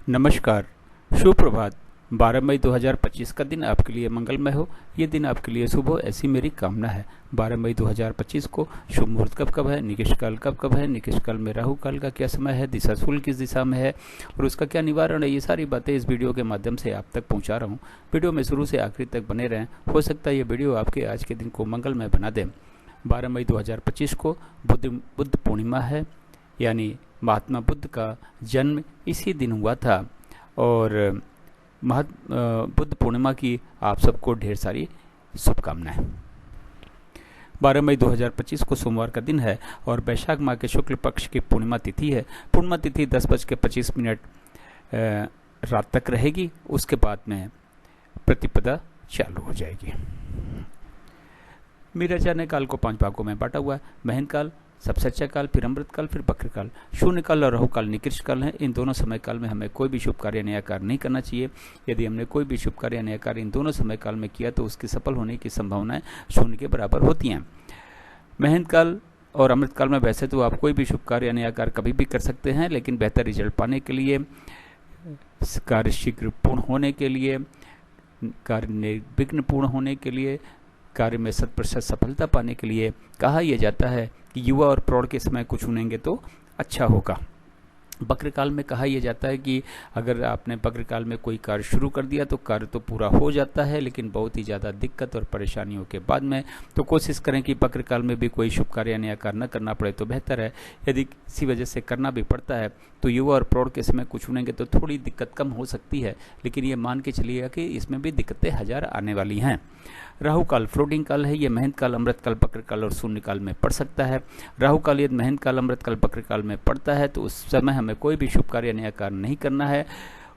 नमस्कार, सुप्रभात। 12 मई 2025 का दिन आपके लिए मंगलमय हो। ये दिन आपके लिए शुभ हो, ऐसी मेरी कामना है। 12 मई 2025 को शुभ मुहूर्त कब है, निकृष्ट काल कब है, निकृष्ट काल में राहु काल का क्या समय है, दिशा शूल किस दिशा में है और उसका क्या निवारण है, ये सारी बातें इस वीडियो के माध्यम से आप तक पहुँचा रहा हूँ। वीडियो में शुरू से आखिर तक बने रहें। हो सकता है ये वीडियो आपके आज के दिन को मंगलमय बना दें। 12 मई 2025 को बुद्ध पूर्णिमा है, यानी महात्मा बुद्ध का जन्म इसी दिन हुआ था और बुद्ध पूर्णिमा की आप सबको ढेर सारी शुभकामनाएं। 12 मई 2025 को सोमवार का दिन है और वैशाख माह के शुक्ल पक्ष की पूर्णिमा तिथि है। पूर्णिमा तिथि 10:25 रात तक रहेगी। उसके बाद में प्रतिपदा चालू हो जाएगी। मीराचा ने काल को 5 भागों में बांटा हुआ है। महन काल सबसे अच्छा काल, फिर अमृत काल, फिर बक्र काल। शून्य काल और राहु काल निकृष्ट काल है। इन दोनों समय काल में हमें कोई भी शुभ कार्य नया कार्य नहीं करना चाहिए। यदि हमने कोई भी शुभ कार्य नया कार्य इन दोनों समय काल में किया तो उसकी सफल होने की संभावनाएं शून्य के बराबर होती हैं। महंत काल और अमृत काल में वैसे तो आप कोई भी शुभ कार्य नया कार्य कभी भी कर सकते हैं, लेकिन बेहतर रिजल्ट पाने के लिए, कार्य शीघ्र पूर्ण होने के लिए, कार्य निर्विघ्न पूर्ण होने के लिए, कार्य में 100% सफलता पाने के लिए कहा यह जाता है कि युवा और प्रौढ़ के समय को चुनेंगे तो अच्छा होगा। बक्र काल में कहा यह जाता है कि अगर आपने बक्र काल में कोई कार्य शुरू कर दिया तो कार्य तो पूरा हो जाता है, लेकिन बहुत ही ज़्यादा दिक्कत और परेशानियों के बाद में, तो कोशिश करें कि बक्र काल में भी कोई शुभ कार्य नया कार्य न करना पड़े तो बेहतर है। यदि किसी वजह से करना भी पड़ता है तो युवा और प्रौढ़ के समय को चुनेंगे तो थोड़ी दिक्कत कम हो सकती है, लेकिन ये मान के चलिएगा कि इसमें भी दिक्कतें हजार आने वाली हैं। राहु काल फ्लोटिंग काल है। ये महंत काल, अमृत काल, बक्र काल और शून्य काल में पड़ सकता है। राहु काल यदि महंत काल, अमृत काल, बक्र काल में पड़ता है तो उस समय हमें कोई भी शुभ कार्य नया कार्य नहीं करना है।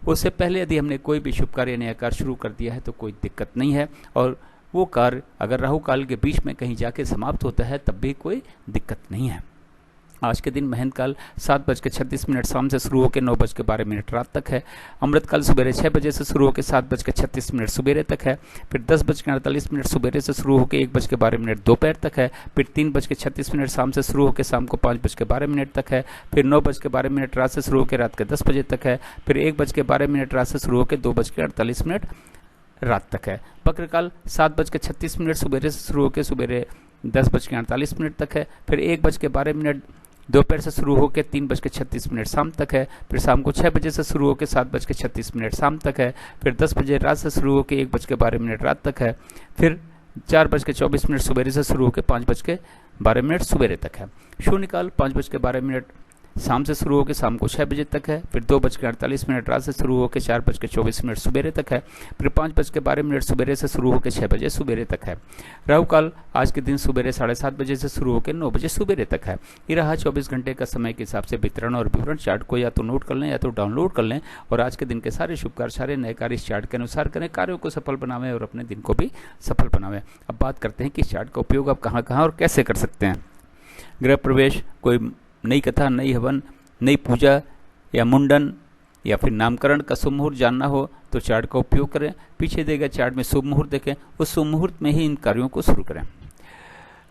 उससे पहले यदि हमने कोई भी शुभ कार्य नया कार्य शुरू कर दिया है तो कोई दिक्कत नहीं है, और वो कार्य अगर राहु काल के बीच में कहीं जाके समाप्त होता है तब भी कोई दिक्कत नहीं है। आज के दिन महंत काल 7:36 शाम से शुरू होकर 9:12 रात तक है। अमृत काल सुबेरे 6 बजे से शुरू होकर 7:36 सुबेरे तक है। फिर 10:48 सुबेरे से शुरू होकर 1:12 दोपहर तक है। फिर 3:36 शाम से शुरू होकर शाम को 5:12 तक है। फिर 9:12 रात से शुरू होकर रात के 10 बजे तक है। फिर 1:12 रात से शुरू होकर 2:48 रात तक है। बक्र काल 7:36 सुबेरे से शुरू होकर सुबेरे 10:48 तक है। फिर 1:12 दोपहर से शुरू होकर 3:36 शाम तक है। फिर शाम को 6 बजे से शुरू होकर 7:36 शाम तक है। फिर 10 बजे रात से शुरू होकर 1:12 रात तक है। फिर 4:24 सुबेरे से शुरू होकर 5:12 सुबेरे तक है। शून्य काल 5:12 शाम से शुरू होकर शाम को 6 बजे तक है। फिर 2:48 रात से शुरू होकर 4:24 सुबेरे तक है। फिर 5:12 सुबेरे से शुरू होकर 6 बजे सुबेरे तक है। राहु काल आज के दिन सुबेरे 7:30 बजे से शुरू होकर 9 बजे सुबेरे तक है। ये रहा 24 घंटे का समय के हिसाब से वितरण और विवरण। चार्ट को या तो नोट कर लें या तो डाउनलोड कर लें और आज के दिन के सारे शुभ कार्य, सारे नए कार्य इस चार्ट के अनुसार करें। कार्यों को सफल बनावें और अपने दिन को भी सफल बनावें। अब बात करते हैं कि चार्ट का उपयोग आप कहाँ कहाँ और कैसे कर सकते हैं। गृह प्रवेश, कोई नई कथा, नई हवन, नई पूजा या मुंडन या फिर नामकरण का शुभ मुहूर्त जानना हो तो चार्ट का उपयोग करें। पीछे देगा चार्ट में शुभ मुहूर्त देखें, उस शुभ मुहूर्त में ही इन कार्यों को शुरू करें।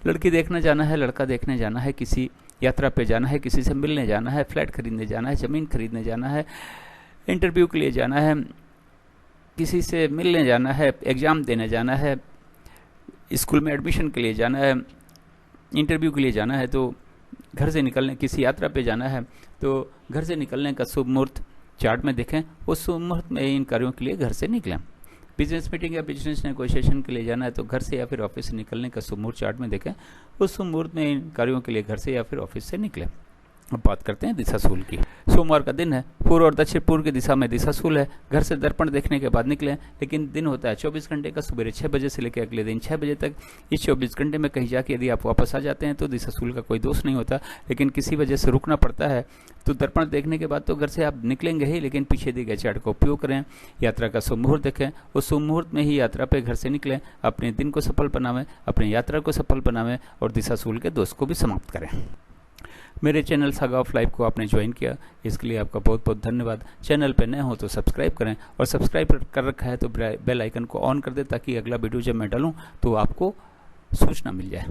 लड़की देखने जाना है, लड़का देखने जाना है, किसी यात्रा पे जाना है, किसी से मिलने जाना है, फ्लैट खरीदने जाना है, ज़मीन खरीदने जाना है, इंटरव्यू के लिए जाना है, किसी से मिलने जाना है, एग्ज़ाम देने जाना है, स्कूल में एडमिशन के लिए जाना है, इंटरव्यू के लिए जाना है, तो घर से निकलने, किसी यात्रा पे जाना है तो घर से निकलने का शुभ मुहूर्त चार्ट में देखें। उस शुभ मुहूर्त में इन कार्यों के लिए घर से निकलें। बिजनेस मीटिंग या बिजनेस नेगोशिएशन के लिए जाना है तो घर से या फिर ऑफिस से निकलने का शुभ मुहूर्त चार्ट में देखें। उस शुभ मुहूर्त में इन कार्यों के लिए घर से या फिर ऑफिस से निकलें। अब बात करते हैं दिशा शूल की। सोमवार का दिन है। पूर्व और दक्षिण पूर्व की दिशा में दिशा शूल है। घर से दर्पण देखने के बाद निकलें, लेकिन दिन होता है 24 घंटे का, सुबह 6 बजे से लेकर अगले दिन 6 बजे तक। इस 24 घंटे में कहीं जाके यदि आप वापस आ जाते हैं तो दिशा शूल का कोई दोष नहीं होता, लेकिन किसी वजह से रुकना पड़ता है तो दर्पण देखने के बाद तो घर से आप निकलेंगे ही, लेकिन पीछे दिए गए चार्ट का उपयोग करें। यात्रा का शुभ मुहूर्त देखें, उस शुभ मुहूर्त में ही यात्रा पे घर से निकलें। अपने दिन को सफल बनावें, अपनी यात्रा को सफल बनावें और दिशा शूल के दोष को भी समाप्त करें। मेरे चैनल सागा ऑफ लाइफ को आपने ज्वाइन किया, इसके लिए आपका बहुत बहुत धन्यवाद। चैनल पर नए हो तो सब्सक्राइब करें और सब्सक्राइब कर रखा है तो बेल आइकन को ऑन कर दें ताकि अगला वीडियो जब मैं डालूं तो आपको सूचना मिल जाए।